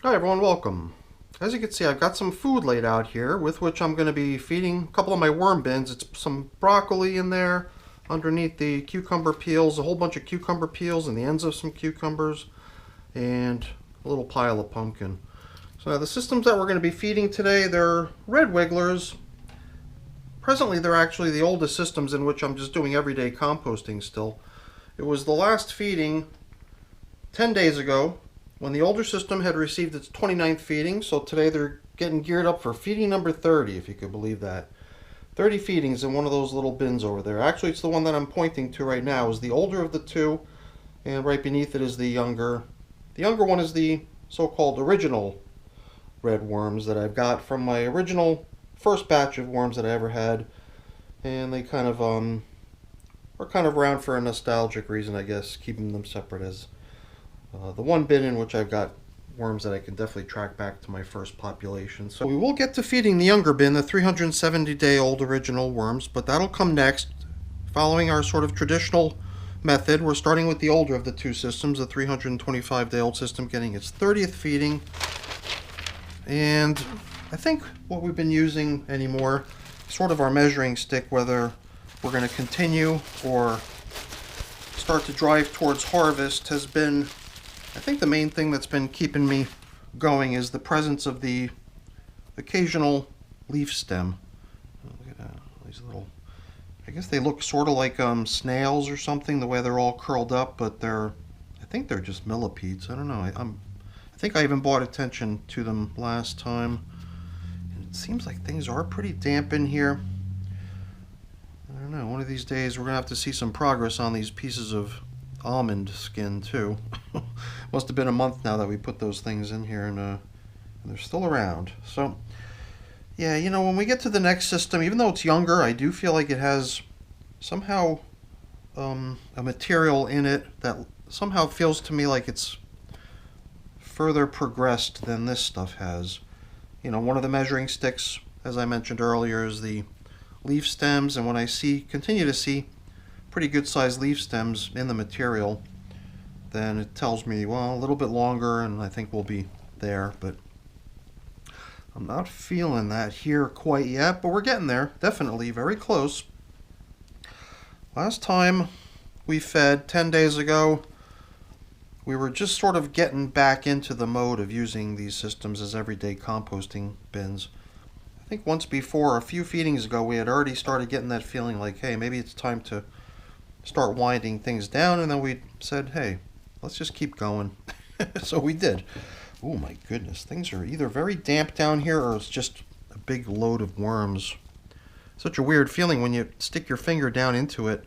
Hi everyone, welcome. As you can see, I've got some food laid out here with which I'm going to be feeding a couple of my worm bins. It's some broccoli in there, underneath the cucumber peels, a whole bunch of cucumber peels and the ends of some cucumbers, and a little pile of pumpkin. So now the systems that we're going to be feeding today, they're red wigglers. Presently they're actually the oldest systems in which I'm just doing everyday composting still. It was the last feeding 10 days ago, when the older system had received its 29th feeding, so today they're getting geared up for feeding number 30, if you could believe that. 30 feedings in one of those little bins over there. Actually, it's the one that I'm pointing to right now, is the older of the two, and right beneath it is the younger. The younger one is the so-called original red worms that I've got from my original first batch of worms that I ever had, and they kind of are kind of around for a nostalgic reason, I guess, keeping them separate as the one bin in which I've got worms that I can definitely track back to my first population. So we will get to feeding the younger bin, the 370-day-old original worms, but that'll come next, following our sort of traditional method. We're starting with the older of the two systems, the 325-day-old system getting its 30th feeding. And I think what we've been using anymore, sort of our measuring stick, whether we're going to continue or start to drive towards harvest, has been, I think the main thing that's been keeping me going is the presence of the occasional leaf stem. Look at these little, I guess they look sort of like snails or something, the way they're all curled up, but I think they're just millipedes. I don't know. I think I even brought attention to them last time. And it seems like things are pretty damp in here. I don't know. One of these days we're going to have to see some progress on these pieces of almond skin too. Must have been a month now that we put those things in here, and they're still around. So yeah, when we get to the next system, even though it's younger, I do feel like it has somehow a material in it that somehow feels to me like it's further progressed than this stuff has. One of the measuring sticks, as I mentioned earlier, is the leaf stems, and when I continue to see pretty good sized leaf stems in the material, then it tells me, well, a little bit longer and I think we'll be there, but I'm not feeling that here quite yet, but we're getting there, definitely very close. Last time we fed 10 days ago, we were just sort of getting back into the mode of using these systems as everyday composting bins. I think once before, a few feedings ago, we had already started getting that feeling like, hey, maybe it's time to start winding things down, and then we said, hey, let's just keep going. So we did. Oh my goodness, things are either very damp down here or it's just a big load of worms. Such a weird feeling when you stick your finger down into it.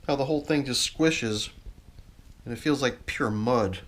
How the whole thing just squishes and it feels like pure mud.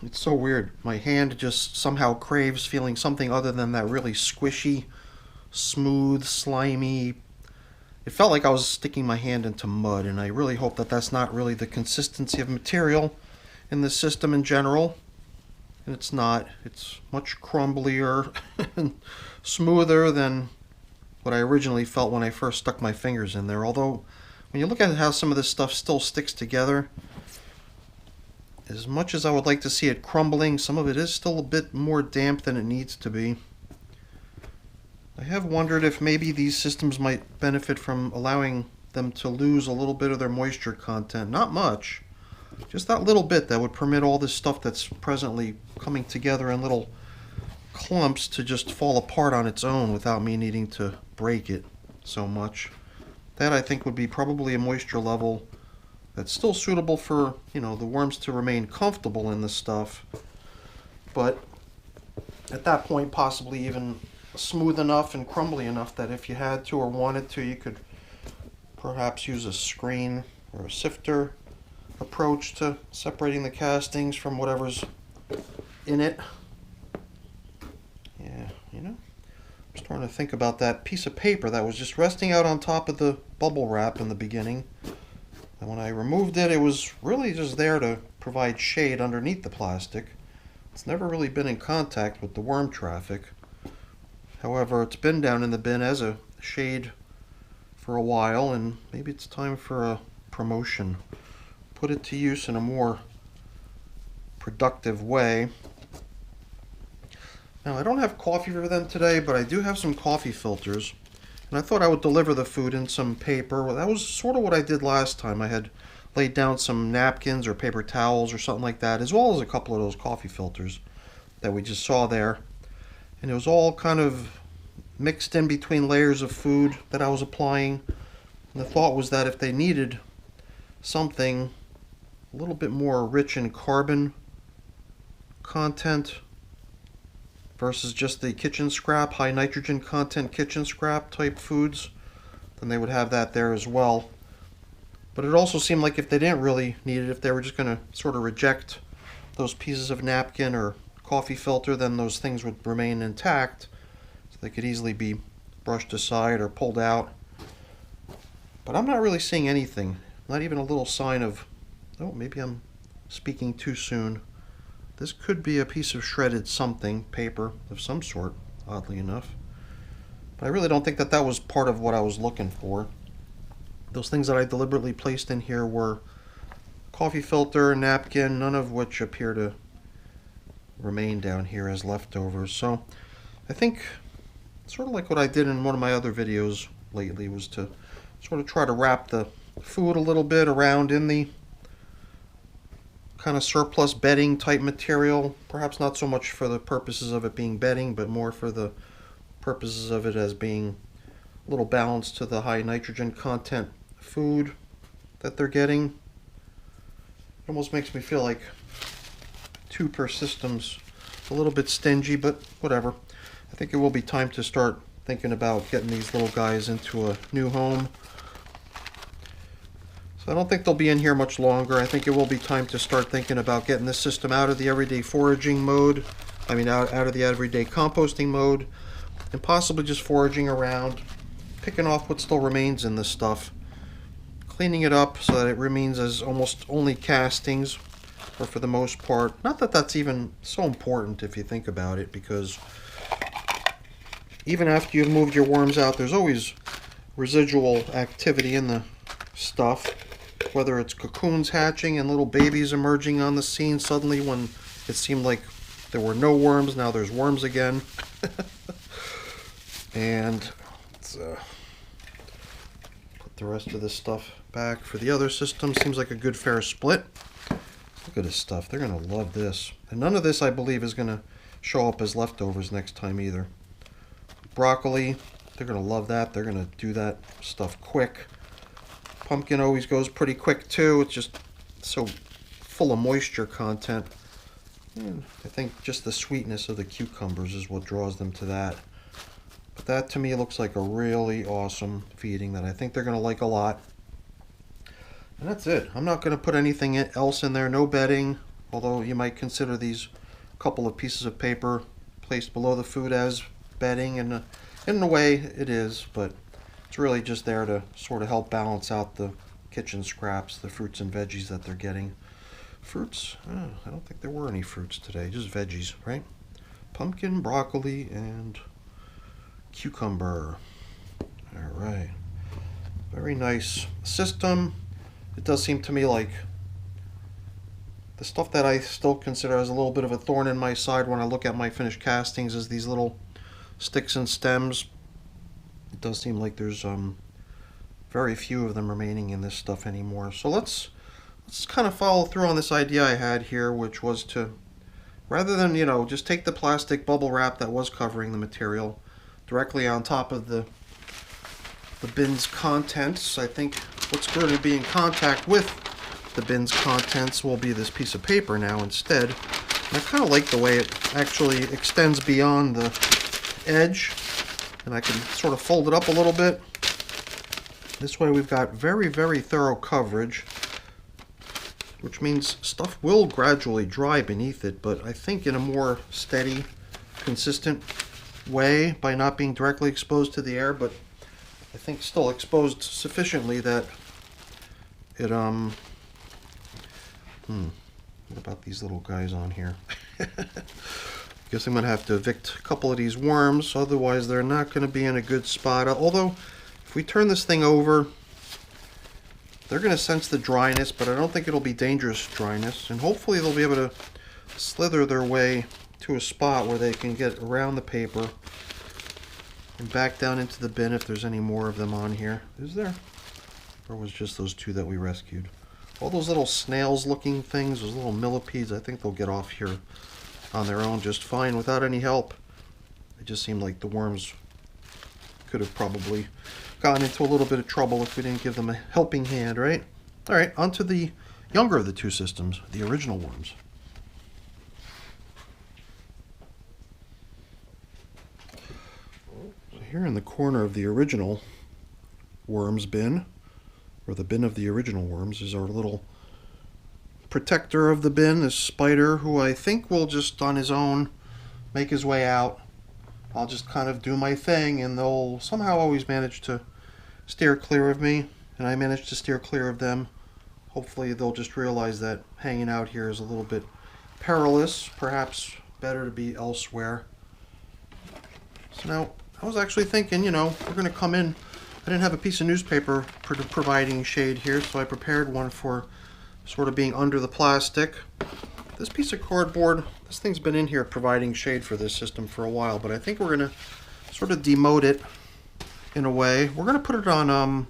It's so weird. My hand just somehow craves feeling something other than that really squishy, smooth, slimy. It felt like I was sticking my hand into mud, and I really hope that that's not really the consistency of material in the system in general. And it's not. It's much crumblier and smoother than what I originally felt when I first stuck my fingers in there. Although, when you look at how some of this stuff still sticks together, as much as I would like to see it crumbling, some of it is still a bit more damp than it needs to be. I have wondered if maybe these systems might benefit from allowing them to lose a little bit of their moisture content. Not much, just that little bit that would permit all this stuff that's presently coming together in little clumps to just fall apart on its own without me needing to break it so much. That I think would be probably a moisture level that's still suitable for, the worms to remain comfortable in this stuff, but at that point possibly even smooth enough and crumbly enough that if you had to or wanted to, you could perhaps use a screen or a sifter approach to separating the castings from whatever's in it. Yeah, you know, I'm starting to think about that piece of paper that was just resting out on top of the bubble wrap in the beginning. And when I removed it, it was really just there to provide shade underneath the plastic. It's never really been in contact with the worm traffic. However, it's been down in the bin as a shade for a while, and maybe it's time for a promotion. Put it to use in a more productive way. Now, I don't have coffee for them today, but I do have some coffee filters. And I thought I would deliver the food in some paper. Well, that was sort of what I did last time. I had laid down some napkins or paper towels or something like that, as well as a couple of those coffee filters that we just saw there. And it was all kind of mixed in between layers of food that I was applying. And the thought was that if they needed something a little bit more rich in carbon content versus just the kitchen scrap, high nitrogen content kitchen scrap type foods, then they would have that there as well. But it also seemed like if they didn't really need it, if they were just going to sort of reject those pieces of napkin or coffee filter, then those things would remain intact, so they could easily be brushed aside or pulled out. But I'm not really seeing anything, not even a little sign of, oh, maybe I'm speaking too soon. This could be a piece of shredded something, paper of some sort, oddly enough. But I really don't think that that was part of what I was looking for. Those things that I deliberately placed in here were coffee filter, napkin, none of which appear to remain down here as leftovers. So I think, sort of like what I did in one of my other videos lately, was to sort of try to wrap the food a little bit around in the kind of surplus bedding type material. Perhaps not so much for the purposes of it being bedding, but more for the purposes of it as being a little balance to the high nitrogen content food that they're getting. It almost makes me feel like 2 per system's a little bit stingy, but whatever. I think it will be time to start thinking about getting these little guys into a new home. I don't think they'll be in here much longer. I think it will be time to start thinking about getting this system out of the everyday foraging mode. I mean, out of the everyday composting mode, and possibly just foraging around, picking off what still remains in this stuff, cleaning it up so that it remains as almost only castings, or for the most part. Not that that's even so important if you think about it, because even after you've moved your worms out, there's always residual activity in the stuff. Whether it's cocoons hatching and little babies emerging on the scene suddenly when it seemed like there were no worms, now there's worms again. And let's put the rest of this stuff back for the other system. Seems like a good fair split. Look at this stuff. They're going to love this. And none of this, I believe, is going to show up as leftovers next time either. Broccoli, they're going to love that. They're going to do that stuff quick. Pumpkin always goes pretty quick too. It's just so full of moisture content. And I think just the sweetness of the cucumbers is what draws them to that. But that to me looks like a really awesome feeding that I think they're going to like a lot. And that's it. I'm not going to put anything else in there. No bedding. Although you might consider these couple of pieces of paper placed below the food as bedding. And in a way it is, but it's really just there to sort of help balance out the kitchen scraps, the fruits and veggies that they're getting. Fruits? Oh, I don't think there were any fruits today, just veggies, right? Pumpkin, broccoli, and cucumber. All right. Very nice system. It does seem to me like the stuff that I still consider as a little bit of a thorn in my side when I look at my finished castings is these little sticks and stems. It does seem like there's very few of them remaining in this stuff anymore. So let's kind of follow through on this idea I had here, which was to, rather than, you know, just take the plastic bubble wrap that was covering the material directly on top of the bin's contents. I think what's going to be in contact with the bin's contents will be this piece of paper now instead. And I kind of like the way it actually extends beyond the edge. And I can sort of fold it up a little bit. This way we've got very, very thorough coverage. which means stuff will gradually dry beneath it, but I think in a more steady, consistent way by not being directly exposed to the air, but I think still exposed sufficiently that it, what about these little guys on here? Guess I'm going to have to evict a couple of these worms, otherwise they're not going to be in a good spot. Although, if we turn this thing over, they're going to sense the dryness, but I don't think it'll be dangerous dryness. And hopefully they'll be able to slither their way to a spot where they can get around the paper and back down into the bin if there's any more of them on here. Is there? Or was just those two that we rescued? All those little snails looking things, those little millipedes, I think they'll get off here on their own just fine without any help. It just seemed like the worms could have probably gotten into a little bit of trouble if we didn't give them a helping hand, right? All right, on to the younger of the two systems, the original worms. So here in the corner of the original worms bin, or the bin of the original worms, is our little protector of the bin, this spider, who I think will just on his own make his way out. I'll just kind of do my thing and they'll somehow always manage to steer clear of me, and I manage to steer clear of them. Hopefully they'll just realize that hanging out here is a little bit perilous, perhaps better to be elsewhere. So now I was actually thinking, you know, we're going to come in. I didn't have a piece of newspaper providing shade here, so I prepared one for sort of being under the plastic. This piece of cardboard, this thing's been in here providing shade for this system for a while, but I think we're going to sort of demote it in a way. We're going to put it on,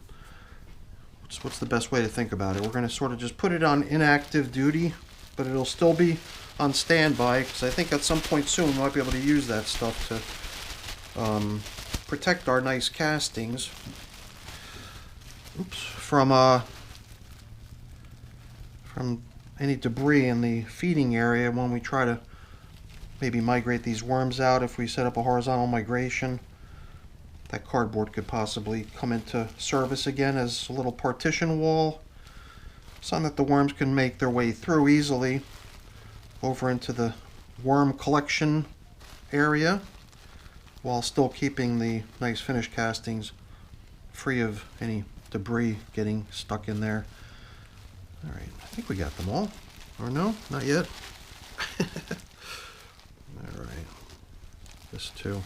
what's the best way to think about it? We're going to sort of just put it on inactive duty, but it'll still be on standby, because I think at some point soon we might be able to use that stuff to protect our nice castings. Oops, from any debris in the feeding area when we try to maybe migrate these worms out. If we set up a horizontal migration, that cardboard could possibly come into service again as a little partition wall, something that the worms can make their way through easily over into the worm collection area while still keeping the nice finished castings free of any debris getting stuck in there. All right, I think we got them all. Or no, not yet. All right, this too.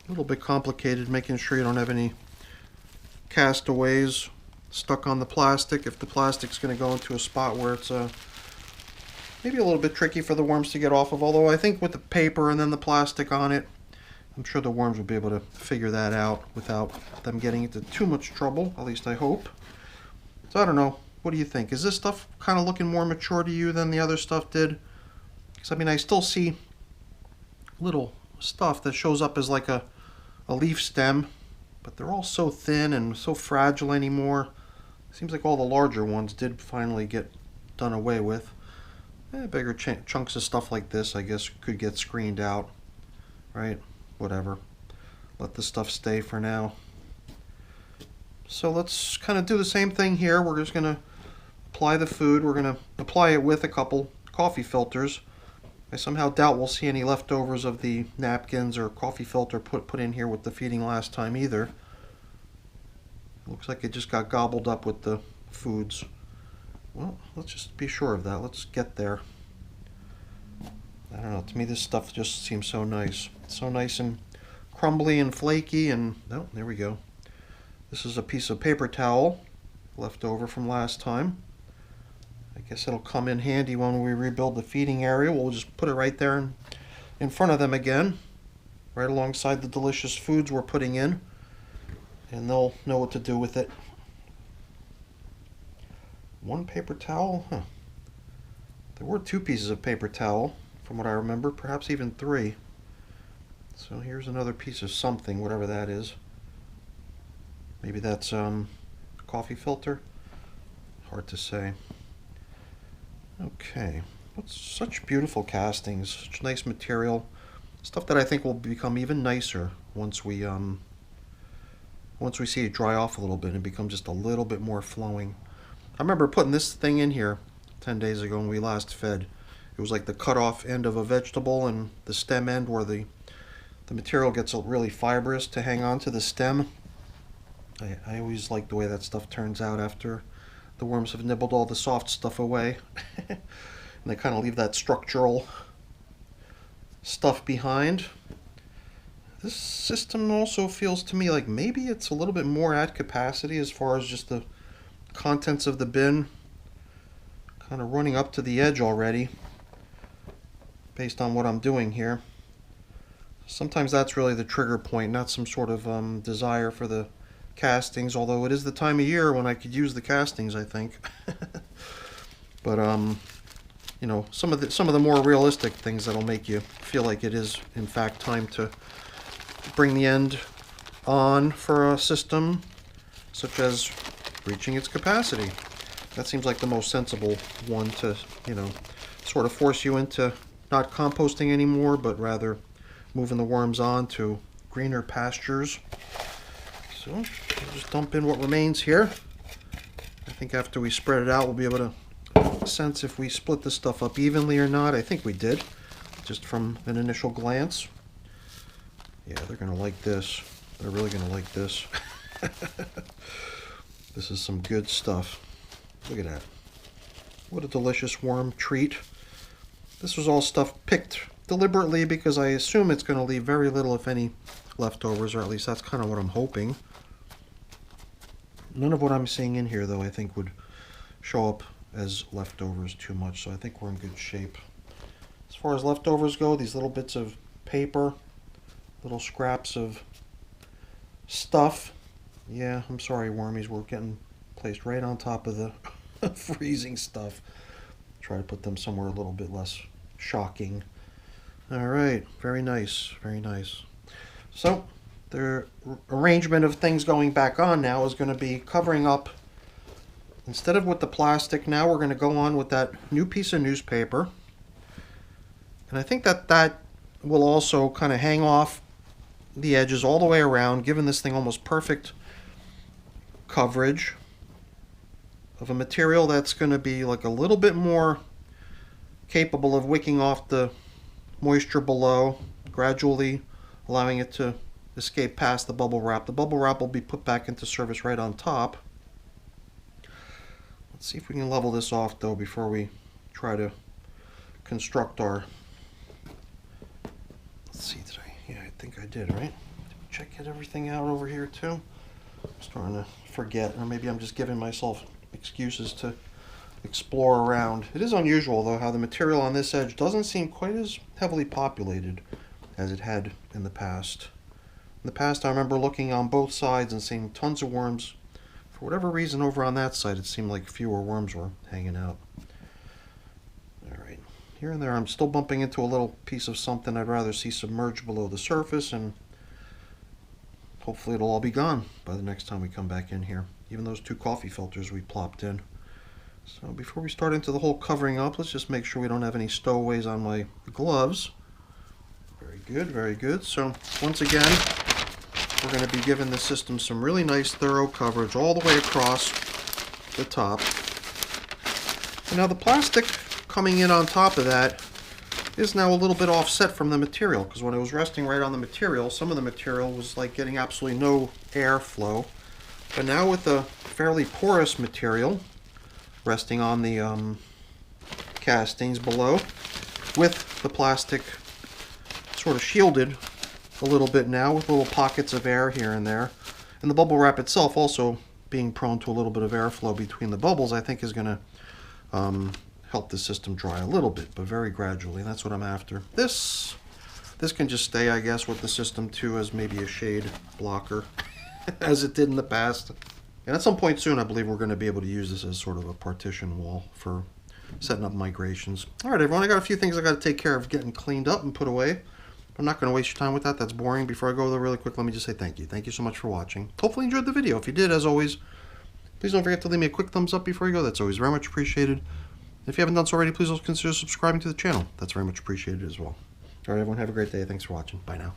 A little bit complicated, making sure you don't have any castaways stuck on the plastic. If the plastic's going to go into a spot where it's maybe a little bit tricky for the worms to get off of, although I think with the paper and then the plastic on it, I'm sure the worms will be able to figure that out without them getting into too much trouble, at least I hope. So I don't know. What do you think? Is this stuff kind of looking more mature to you than the other stuff did? Because I mean, I still see little stuff that shows up as like a leaf stem, but they're all so thin and so fragile anymore. Seems like all the larger ones did finally get done away with. Bigger chunks of stuff like this, I guess, could get screened out, right? Whatever. Let the stuff stay for now. So let's kind of do the same thing here. We're just going to apply the food. We're going to apply it with a couple coffee filters. I somehow doubt we'll see any leftovers of the napkins or coffee filter put in here with the feeding last time either. Looks like it just got gobbled up with the foods. Well, let's just be sure of that. Let's get there. I don't know. To me, this stuff just seems so nice. It's so nice and crumbly and flaky. And oh, there we go. This is a piece of paper towel left over from last time. I guess it'll come in handy when we rebuild the feeding area. We'll just put it right there in front of them again, right alongside the delicious foods we're putting in, and they'll know what to do with it. One paper towel? Huh. There were two pieces of paper towel, from what I remember, perhaps even three. So here's another piece of something, whatever that is. Maybe that's a coffee filter? Hard to say. Okay, such beautiful castings, such nice material. Stuff that I think will become even nicer once we see it dry off a little bit and become just a little bit more flowing. I remember putting this thing in here 10 days ago when we last fed. It was like the cut-off end of a vegetable and the stem end where the material gets really fibrous to hang on to the stem. I always like the way that stuff turns out after the worms have nibbled all the soft stuff away. And they kind of leave that structural stuff behind. This system also feels to me like maybe it's a little bit more at capacity as far as just the contents of the bin kind of running up to the edge already based on what I'm doing here. Sometimes that's really the trigger point, not some sort of desire for the castings, although it is the time of year when I could use the castings, I think. But you know, some of the more realistic things that'll make you feel like it is in fact time to bring the end on for a system, such as reaching its capacity. That seems like the most sensible one to, you know, sort of force you into not composting anymore, but rather moving the worms on to greener pastures. So we'll just dump in what remains here. I think after we spread it out, we'll be able to sense if we split this stuff up evenly or not. I think we did, just from an initial glance. Yeah, they're gonna like this. They're really gonna like this. This is some good stuff. Look at that. What a delicious worm treat. This was all stuff picked deliberately because I assume it's going to leave very little, if any, leftovers, or at least that's kind of what I'm hoping. None of what I'm seeing in here, though, I think would show up as leftovers too much, so I think we're in good shape. As far as leftovers go, these little bits of paper, little scraps of stuff. Yeah, I'm sorry, wormies, we're getting placed right on top of the freezing stuff. Try to put them somewhere a little bit less shocking. All right, very nice, very nice. So the arrangement of things going back on now is going to be covering up, instead of with the plastic, now we're going to go on with that new piece of newspaper. And I think that will also kind of hang off the edges all the way around, giving this thing almost perfect coverage of a material that's going to be like a little bit more capable of wicking off the moisture below, gradually allowing it to escape past the bubble wrap. The bubble wrap will be put back into service right on top. Let's see if we can level this off though before we try to construct our... Let's see, did I... Yeah, I think I did, right? Did we check everything out over here too? I'm starting to forget, or maybe I'm just giving myself excuses to explore around. It is unusual though how the material on this edge doesn't seem quite as heavily populated as it had in the past. In the past I remember looking on both sides and seeing tons of worms. For whatever reason over on that side it seemed like fewer worms were hanging out. Alright, here and there I'm still bumping into a little piece of something I'd rather see submerged below the surface, and hopefully it'll all be gone by the next time we come back in here. Even those 2 coffee filters we plopped in. So before we start into the whole covering up, let's just make sure we don't have any stowaways on my gloves. Very good, very good. So once again, we're going to be giving the system some really nice thorough coverage all the way across the top. And now the plastic coming in on top of that is now a little bit offset from the material, because when it was resting right on the material, some of the material was like getting absolutely no airflow. But now with the fairly porous material resting on the castings below, with the plastic sort of shielded a little bit now with little pockets of air here and there, and the bubble wrap itself also being prone to a little bit of airflow between the bubbles, I think is going to help the system dry a little bit, but very gradually. That's what I'm after. This can just stay, I guess, with the system too as maybe a shade blocker as it did in the past. And at some point soon I believe we're going to be able to use this as sort of a partition wall for setting up migrations. Alright everyone, I got a few things I got to take care of getting cleaned up and put away. I'm not going to waste your time with that. That's boring. Before I go there really quick, let me just say thank you. Thank you so much for watching. Hopefully you enjoyed the video. If you did, as always, please don't forget to leave me a quick thumbs up before you go. That's always very much appreciated. If you haven't done so already, please also consider subscribing to the channel. That's very much appreciated as well. Alright everyone, have a great day. Thanks for watching. Bye now.